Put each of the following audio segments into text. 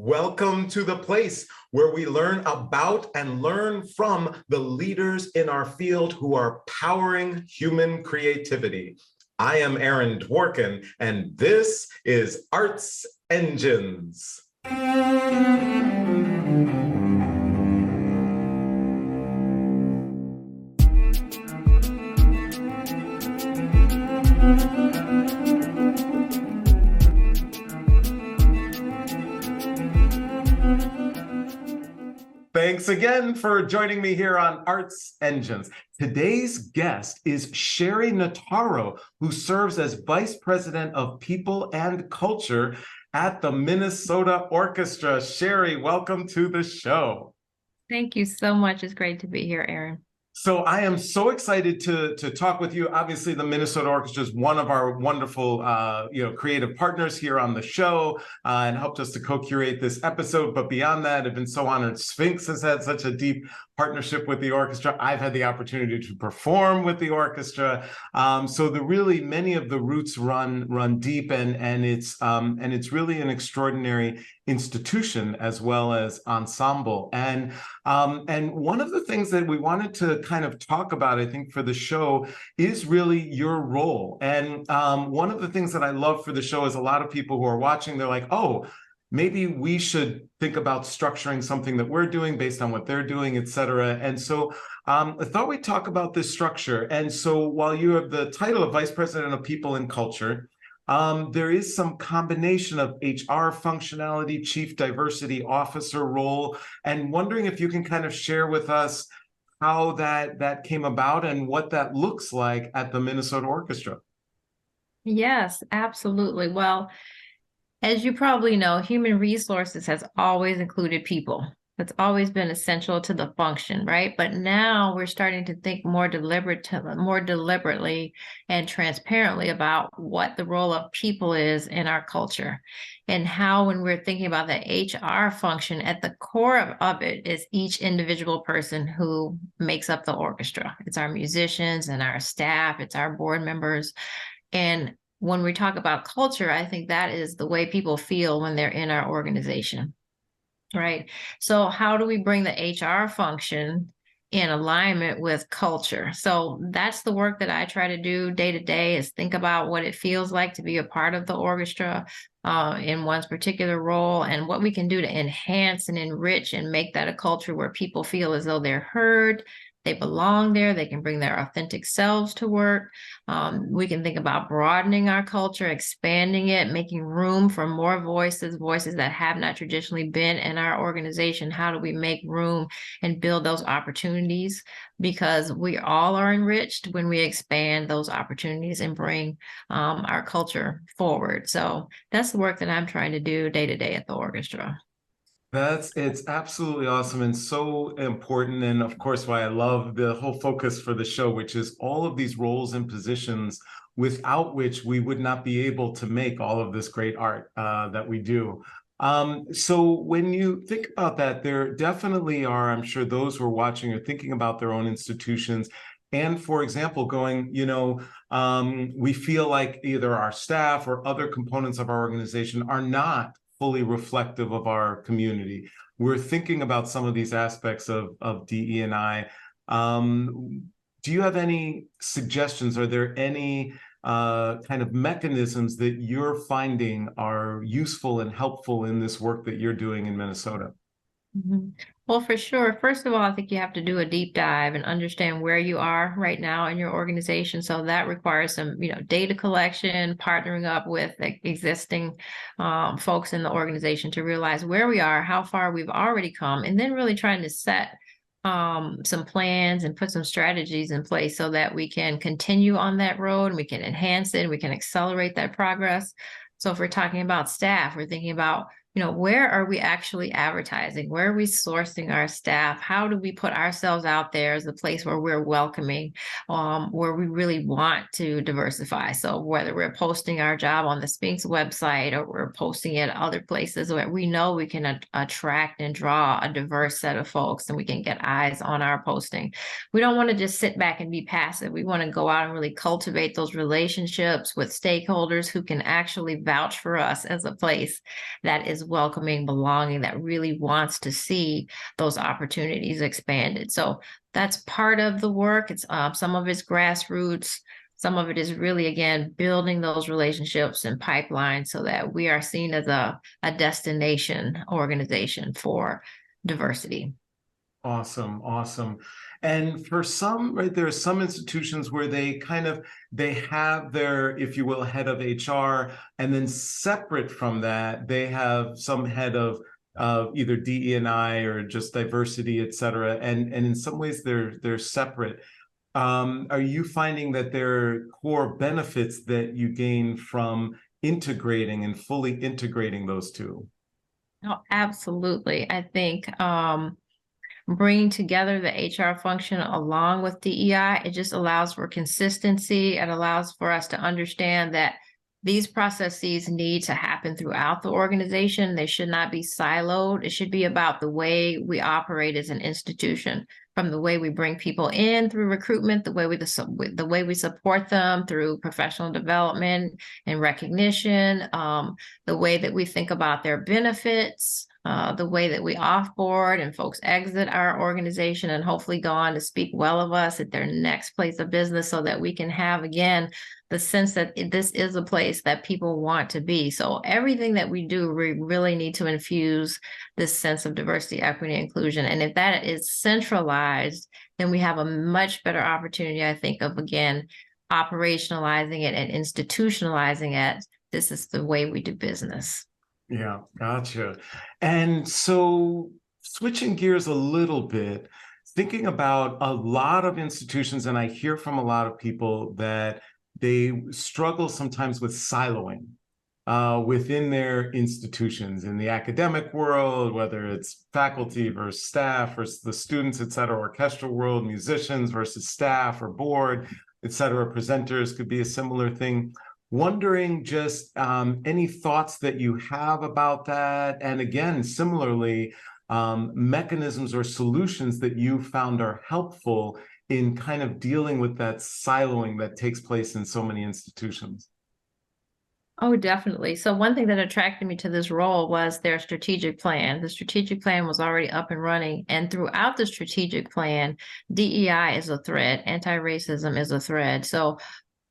Welcome to the place where we learn about and learn from the leaders in our field who are powering human creativity. I am Aaron Dworkin, and this is Arts Engines. Thanks again for joining me here on Arts Engines. Today's guest is Sheri Notaro, who serves as Vice President of People and Culture at the Minnesota Orchestra. Sheri, welcome to the show. Thank you so much. It's great to be here, Aaron. So I am so excited to talk with you. Obviously, the Minnesota Orchestra is one of our wonderful, creative partners here on the show and helped us to co-curate this episode. But beyond that, I've been so honored. Sphinx has had such a deep partnership with the orchestra. I've had the opportunity to perform with the orchestra. So many of the roots run deep, and it's really an extraordinary institution as well as ensemble. And one of the things that we wanted to kind of talk about, I think, for the show is really your role. And one of the things that I love for the show is a lot of people who are watching, they're like, oh, maybe we should think about structuring something that we're doing based on what they're doing, et cetera. And so I thought we'd talk about this structure. And so while you have the title of Vice President of People and Culture, there is some combination of HR functionality, Chief Diversity Officer role, and wondering if you can kind of share with us how that came about and what that looks like at the Minnesota Orchestra. Yes, absolutely. Well, as you probably know, human resources has always included people. That's always been essential to the function, right? But now we're starting to think more deliberately and transparently about what the role of people is in our culture, and how, when we're thinking about the HR function, at the core of it is each individual person who makes up the orchestra. It's our musicians and our staff, it's our board members. And when we talk about culture, I think that is the way people feel when they're in our organization. Right. So how do we bring the HR function in alignment with culture? So that's the work that I try to do day to day, is think about what it feels like to be a part of the orchestra in one's particular role, and what we can do to enhance and enrich and make that a culture where people feel as though they're heard, they belong there, they can bring their authentic selves to work. We can think about broadening our culture, expanding it, making room for more voices that have not traditionally been in our organization. How do we make room and build those opportunities? Because we all are enriched when we expand those opportunities and bring our culture forward. So that's the work that I'm trying to do day to day at the orchestra. It's absolutely awesome and so important. And of course, why I love the whole focus for the show, which is all of these roles and positions without which we would not be able to make all of this great art that we do. So when you think about that, there definitely are, I'm sure those who are watching are thinking about their own institutions. And for example, going, we feel like either our staff or other components of our organization are not fully reflective of our community. We're thinking about some of these aspects of DE&I. Do you have any suggestions? Are there any kind of mechanisms that you're finding are useful and helpful in this work that you're doing in Minnesota? Mm-hmm. Well, for sure. First of all, I think you have to do a deep dive and understand where you are right now in your organization. So that requires some, data collection, partnering up with existing folks in the organization to realize where we are, how far we've already come, and then really trying to set some plans and put some strategies in place so that we can continue on that road, and we can enhance it, and we can accelerate that progress. So if we're talking about staff, we're thinking about, where are we actually advertising? Where are we sourcing our staff? How do we put ourselves out there as a place where we're welcoming, where we really want to diversify? So whether we're posting our job on the Sphinx website or we're posting it other places where we know we can attract and draw a diverse set of folks, and we can get eyes on our posting. We don't want to just sit back and be passive. We want to go out and really cultivate those relationships with stakeholders who can actually vouch for us as a place that is welcoming, belonging, that really wants to see those opportunities expanded. So that's part of the work. It's some of it's grassroots. Some of it is really, again, building those relationships and pipelines so that we are seen as a destination organization for diversity. Awesome, awesome. And for some, right, there are some institutions where they have their, if you will, head of HR, and then separate from that, they have some head of either DE&I or just diversity, et cetera. And in some ways they're separate. Are you finding that there are core benefits that you gain from integrating and fully integrating those two? Oh, absolutely. I think bringing together the HR function along with DEI, it just allows for consistency. It allows for us to understand that these processes need to happen throughout the organization. They should not be siloed. It should be about the way we operate as an institution, from the way we bring people in through recruitment, the way we support them through professional development and recognition, the way that we think about their benefits, the way that we offboard and folks exit our organization and hopefully go on to speak well of us at their next place of business, so that we can have, again, the sense that this is a place that people want to be. So everything that we do, we really need to infuse this sense of diversity, equity, and inclusion. And if that is centralized, then we have a much better opportunity, I think, of, again, operationalizing it and institutionalizing it. This is the way we do business. Yeah, gotcha. And so switching gears a little bit, thinking about a lot of institutions, and I hear from a lot of people that they struggle sometimes with siloing within their institutions in the academic world, whether it's faculty versus staff versus the students, et cetera, orchestral world, musicians versus staff or board, et cetera, presenters could be a similar thing. Wondering just any thoughts that you have about that. And again, similarly, mechanisms or solutions that you found are helpful in kind of dealing with that siloing that takes place in so many institutions. Oh, definitely. So one thing that attracted me to this role was their strategic plan. The strategic plan was already up and running. And throughout the strategic plan, DEI is a thread, anti-racism is a thread. So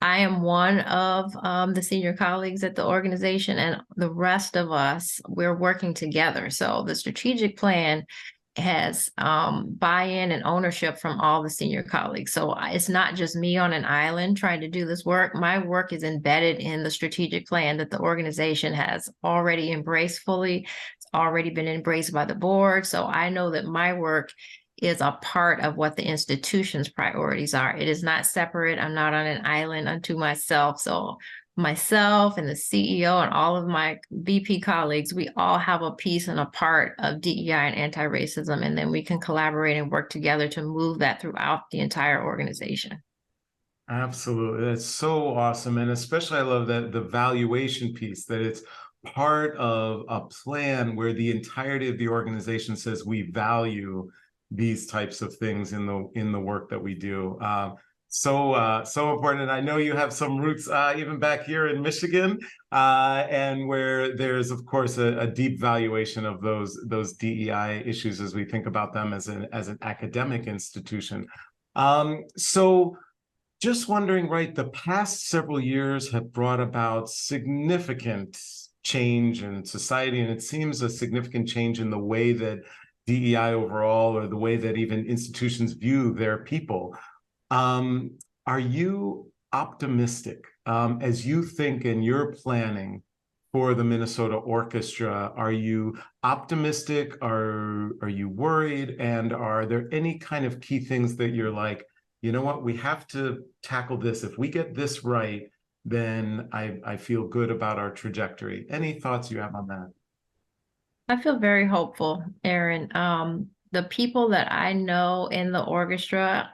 I am one of the senior colleagues at the organization, and the rest of us, we're working together. So the strategic plan has buy-in and ownership from all the senior colleagues. So it's not just me on an island trying to do this work. My work is embedded in the strategic plan that the organization has already embraced fully. It's already been embraced by the board. So I know that my work is a part of what the institution's priorities are. It is not separate. I'm not on an island unto myself. So myself and the CEO and all of my VP colleagues, we all have a piece and a part of DEI and anti-racism, and then we can collaborate and work together to move that throughout the entire organization. Absolutely. That's so awesome. And especially I love that the valuation piece, that it's part of a plan where the entirety of the organization says we value these types of things in the work that we do. So important. And I know you have some roots even back here in Michigan, and where there's of course a deep valuation of those DEI issues as we think about them as an academic institution. So just wondering, right, the past several years have brought about significant change in society, and it seems a significant change in the way that DEI overall, or the way that even institutions view their people. Are you optimistic as you think and you're planning for the Minnesota Orchestra? Are you optimistic? Are you worried? And are there any kind of key things that you're like, you know what, we have to tackle this. If we get this right, then I feel good about our trajectory. Any thoughts you have on that? I feel very hopeful, Aaron. The people that I know in the orchestra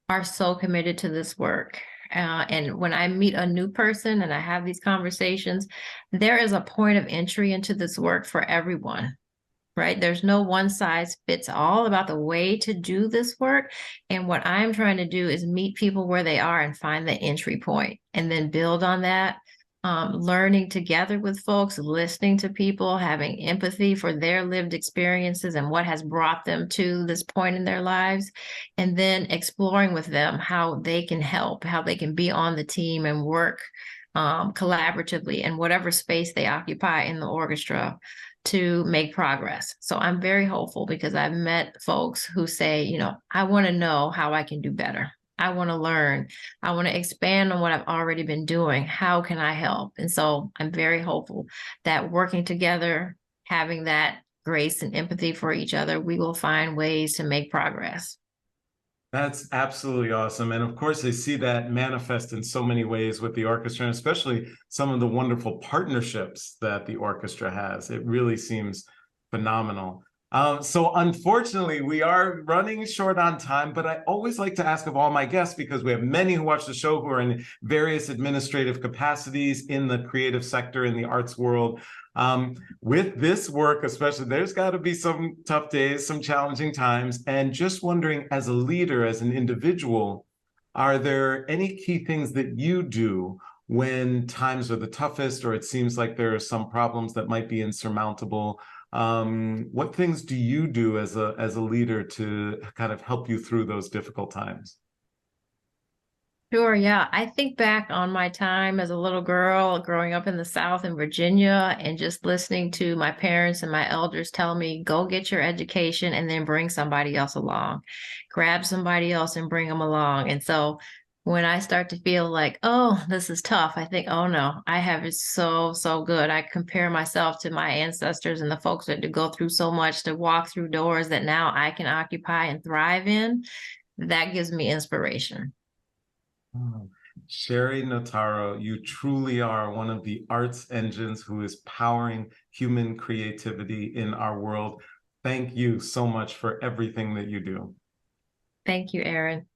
are so committed to this work. And when I meet a new person and I have these conversations, there is a point of entry into this work for everyone, right? There's no one size fits all about the way to do this work. And what I'm trying to do is meet people where they are and find the entry point and then build on that. learning together with folks, listening to people, having empathy for their lived experiences and what has brought them to this point in their lives, and then exploring with them how they can help, how they can be on the team and work collaboratively in whatever space they occupy in the orchestra to make progress. So I'm very hopeful because I've met folks who say, I want to know how I can do better. I want to learn. I want to expand on what I've already been doing. How can I help? And so I'm very hopeful that working together, having that grace and empathy for each other, we will find ways to make progress. That's absolutely awesome. And of course, I see that manifest in so many ways with the orchestra, and especially some of the wonderful partnerships that the orchestra has. It really seems phenomenal. So unfortunately, we are running short on time, but I always like to ask of all my guests, because we have many who watch the show who are in various administrative capacities in the creative sector, in the arts world. With this work, especially, there's got to be some tough days, some challenging times. And just wondering, as a leader, as an individual, are there any key things that you do when times are the toughest, or it seems like there are some problems that might be insurmountable? What things do you do as a leader to kind of help you through those difficult times? Sure, yeah. I think back on my time as a little girl growing up in the South in Virginia and just listening to my parents and my elders tell me, go get your education and then bring somebody else along. Grab somebody else and bring them along. And so when I start to feel like, oh, this is tough, I think, oh no, I have it so, so good. I compare myself to my ancestors and the folks that had to go through so much to walk through doors that now I can occupy and thrive in. That gives me inspiration. Oh, Sheri Notaro, you truly are one of the arts engines who is powering human creativity in our world. Thank you so much for everything that you do. Thank you, Aaron.